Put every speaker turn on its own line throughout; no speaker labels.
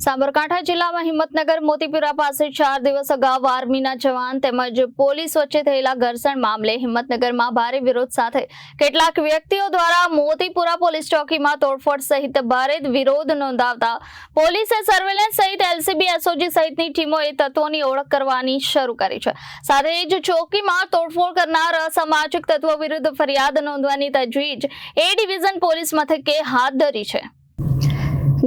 સાબરકાંઠા જિલ્લામાં હિંમતનગર મોતીપુરા પાસે 4 દિવસ અગાઉ આર્મીના જવાન તેમજ પોલીસ વચ્ચે થયેલા ઘર્ષણ મામલે હિંમતનગરમાં ભારે વિરોધ સાથે કેટલાક વ્યક્તિઓ દ્વારા મોતીપુરા પોલીસ ચોકીમાં તોડફોડ સહિત ભારે વિરોધ નોંધાવતા પોલીસે સર્વેલન્સ સહિત એલસીબી એસઓજી સહિતની ટીમોએ તત્વોની ઓળખ કરવાની શરૂ કરી છે। સાથે જ ચોકીમાં તોડફોડ કરનાર અસામાજિક તત્વો વિરુદ્ધ ફરિયાદ નોંધવાની તજવીજ એ ડિવિઝન પોલીસ મથકે હાથ ધરી છે।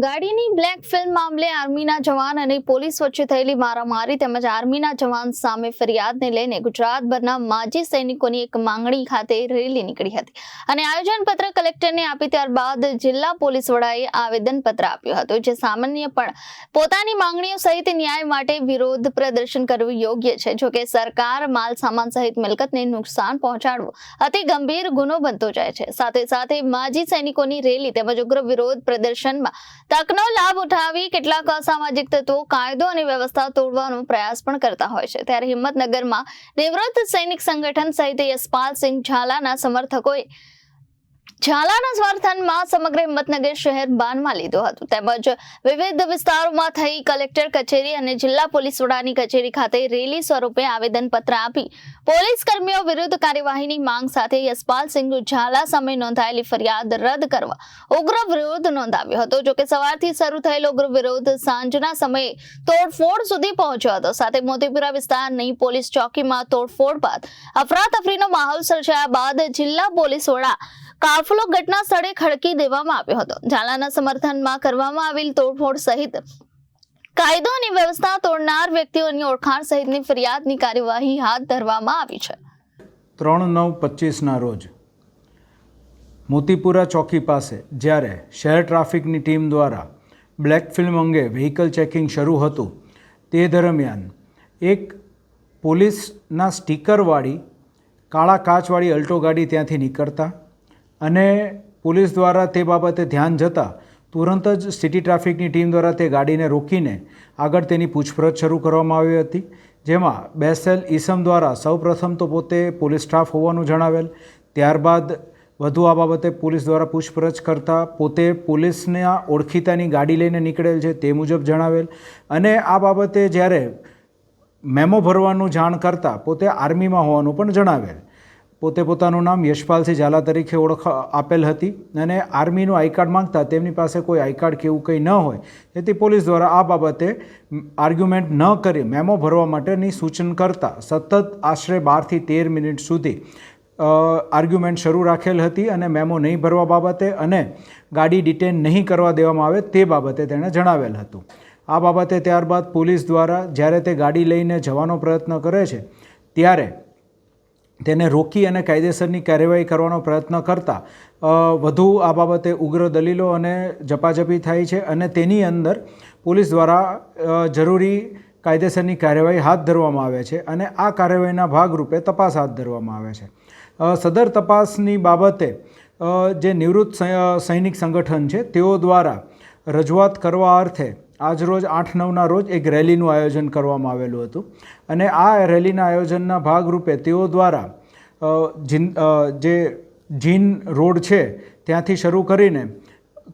ગાડીની બ્લેક ફિલ્મ મામલે આર્મીના જવાન અને પોલીસ વચ્ચે થયેલી મારામારી તેમજ આર્મીના જવાન સામે ફરિયાદને લઈને ગુજરાતભરના માજી સૈનિકોની એક માંગણી ખાતે રેલી નીકળી હતી અને આયોજનપત્ર કલેક્ટરને આપી ત્યારબાદ જિલ્લા પોલીસ વડાએ આવેદનપત્ર આપ્યું હતું, જે સામાન્ય પણ પોતાની માંગણીઓ સહિત ન્યાય માટે વિરોધ પ્રદર્શન કરવું યોગ્ય છે। જોકે સરકાર માલ સામાન સહિત મિલકતને નુકસાન પહોંચાડવું અતિ ગંભીર ગુનો બનતો જાય છે। સાથે સાથે માજી સૈનિકોની રેલી તેમજ ઉગ્ર વિરોધ પ્રદર્શનમાં તકનો લાભ ઉઠાવી કેટલાક અસામાજિક તત્વો કાયદો અને વ્યવસ્થા તોડવાનો પ્રયાસ પણ કરતા હોય છે। ત્યારે હિંમતનગરમાં નિવૃત્ત સૈનિક સંગઠન સહિત યશપાલસિંહ ઝાલાના સમર્થનમાં સમગ્ર હિંમતનગર શહેર બાનમાં લીધું હતું તેમજ વિવિધ વિસ્તારોમાં થઈ કલેક્ટર કચેરી અને જિલ્લા પોલીસ વડાની કચેરી ખાતે રેલી સ્વરૂપે આવેદનપત્ર આપી પોલીસ કર્મીઓ વિરુદ્ધ કાર્યવાહીની માંગ સાથે યશપાલસિંહ ઝાલા સામે નોંધાયેલી ફરિયાદ રદ કરવા ઉગ્ર વિરોધ નોંધાવ્યો હતો। જોકે સવારથી શરૂ થયેલો ઉગ્ર વિરોધ સાંજના સમયે તોડફોડ સુધી પહોંચ્યો હતો। સાથે મોતીપુરા વિસ્તારની પોલીસ ચોકીમાં તોડફોડ બાદ અફરાતફરીનો માહોલ સર્જાયા બાદ જિલ્લા પોલીસ વડા કાફલો ઘટના સ્થળે ખડકી દેવામાં આવ્યો હતો। ઝાલાના સમર્થનમાં કરવામાં આવેલ તોડફોડ સહિત કાયદો અને વ્યવસ્થા તોડનાર વ્યક્તિઓની ઓળખાણ સહિતની ફરિયાદની કાર્યવાહી હાથ ધરવામાં આવી છે।
3/9/25ના રોજ મોતીપુરા ચોકી પાસે જ્યારે શહેર ટ્રાફિકની ટીમ દ્વારા બ્લેક ફિલ્મ અંગે વ્હીકલ ચેકિંગ શરૂ હતું તે દરમિયાન એક પોલીસના સ્ટીકરવાળી કાળા કાચવાળી અલ્ટો ગાડી ત્યાંથી નીકળતા અને પોલીસ દ્વારા તે બાબતે ધ્યાન જતાં તુરંત જ સિટી ટ્રાફિકની ટીમ દ્વારા તે ગાડીને રોકીને આગળ તેની પૂછપરછ શરૂ કરવામાં આવી હતી, જેમાં બેસેલ ઈસમ દ્વારા સૌપ્રથમ તો પોતે પોલીસ સ્ટાફ હોવાનું જણાવેલ, ત્યારબાદ વધુ આ બાબતે પોલીસ દ્વારા પૂછપરછ કરતાં પોતે પોલીસના ઓળખીતાની ગાડી લઈને નીકળેલ છે તે મુજબ જણાવેલ અને આ બાબતે જ્યારે મેમો ભરવાનું જાણ કરતાં પોતે આર્મીમાં હોવાનું પણ જણાવેલ। પોતે પોતાનું નામ યશપાલસિંહ ઝાલા તરીકે ઓળખ આપેલ હતી અને આર્મીનું આઈ કાર્ડ માંગતા તેમની પાસે કોઈ આઈ કાર્ડ કે એવું કંઈ ન હોય, તેથી પોલીસ દ્વારા આ બાબતે આર્ગ્યુમેન્ટ ન કરી મેમો ભરવા માટેની સૂચન કરતાં સતત આશરે 12 થી 13 મિનિટ સુધી આર્ગ્યુમેન્ટ શરૂ રાખેલ હતી અને મેમો નહીં ભરવા બાબતે અને ગાડી ડિટેન નહીં કરવા દેવામાં આવે તે બાબતે તેણે જણાવેલ હતું। આ બાબતે ત્યારબાદ પોલીસ દ્વારા જ્યારે તે ગાડી લઈને જવાનો પ્રયત્ન કરે છે ત્યારે તેને રોકી અને કાયદેસરની કાર્યવાહી કરવાનો પ્રયત્ન કરતાં વધુ આ બાબતે ઉગ્ર દલીલો અને ઝપાઝપી થાય છે અને તેની અંદર પોલીસ દ્વારા જરૂરી કાયદેસરની કાર્યવાહી હાથ ધરવામાં આવે છે અને આ કાર્યવાહીના ભાગરૂપે તપાસ હાથ ધરવામાં આવે છે। સદર તપાસની બાબતે જે નિવૃત્ત સૈનિક સંગઠન છે તેઓ દ્વારા રજૂઆત કરવા અર્થે આજરોજ 8/9ના રોજ એક રેલીનું આયોજન કરવામાં આવેલું હતું અને આ રેલીના આયોજનના ભાગરૂપે તેઓ દ્વારા જે જીન રોડ છે ત્યાંથી શરૂ કરીને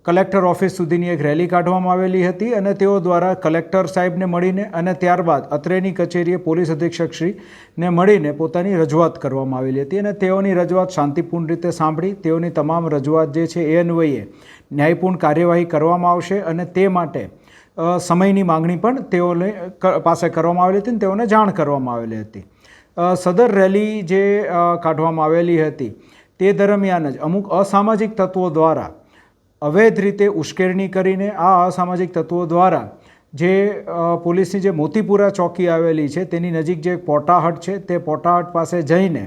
કલેક્ટર ઓફિસ સુધીની એક રેલી કાઢવામાં આવેલી હતી અને તેઓ દ્વારા કલેક્ટર સાહેબને મળીને અને ત્યારબાદ અત્રેની કચેરીએ પોલીસ અધિક્ષકશ્રીને મળીને પોતાની રજૂઆત કરવામાં આવેલી હતી અને તેઓની રજૂઆત શાંતિપૂર્ણ રીતે સાંભળી તેઓની તમામ રજૂઆત જે છે એ અન્વયે ન્યાયપૂર્ણ કાર્યવાહી કરવામાં આવશે અને તે માટે સમયની માંગણી પણ તેઓને પાસે કરવામાં આવેલી હતી અને તેઓને જાણ કરવામાં આવેલી હતી। સદર રેલી જે કાઢવામાં આવેલી હતી તે દરમિયાન જ અમુક અસામાજિક તત્વો દ્વારા અવૈધ રીતે ઉશ્કેરણી કરીને આ અસામાજિક તત્વો દ્વારા જે પોલીસની જે મોતીપુરા ચોકી આવેલી છે તેની નજીક જે પોટાહટ છે તે પોટાહટ પાસે જઈને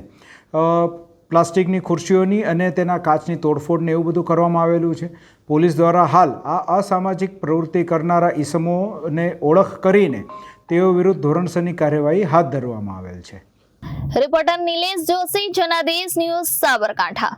પ્લાસ્ટિકની ખુરશીઓની અને તેના કાચની તોડફોડને એવું બધું કરવામાં આવેલું છે। પોલીસ દ્વારા હાલ આ અસામાજિક પ્રવૃત્તિ કરનારા ઈસમોને ઓળખ કરીને તેઓ વિરુદ્ધ ધોરણસરની કાર્યવાહી હાથ ધરવામાં આવેલ છે।
Reporter Nilesh Joshi, Janadesh news, Sabarkantha.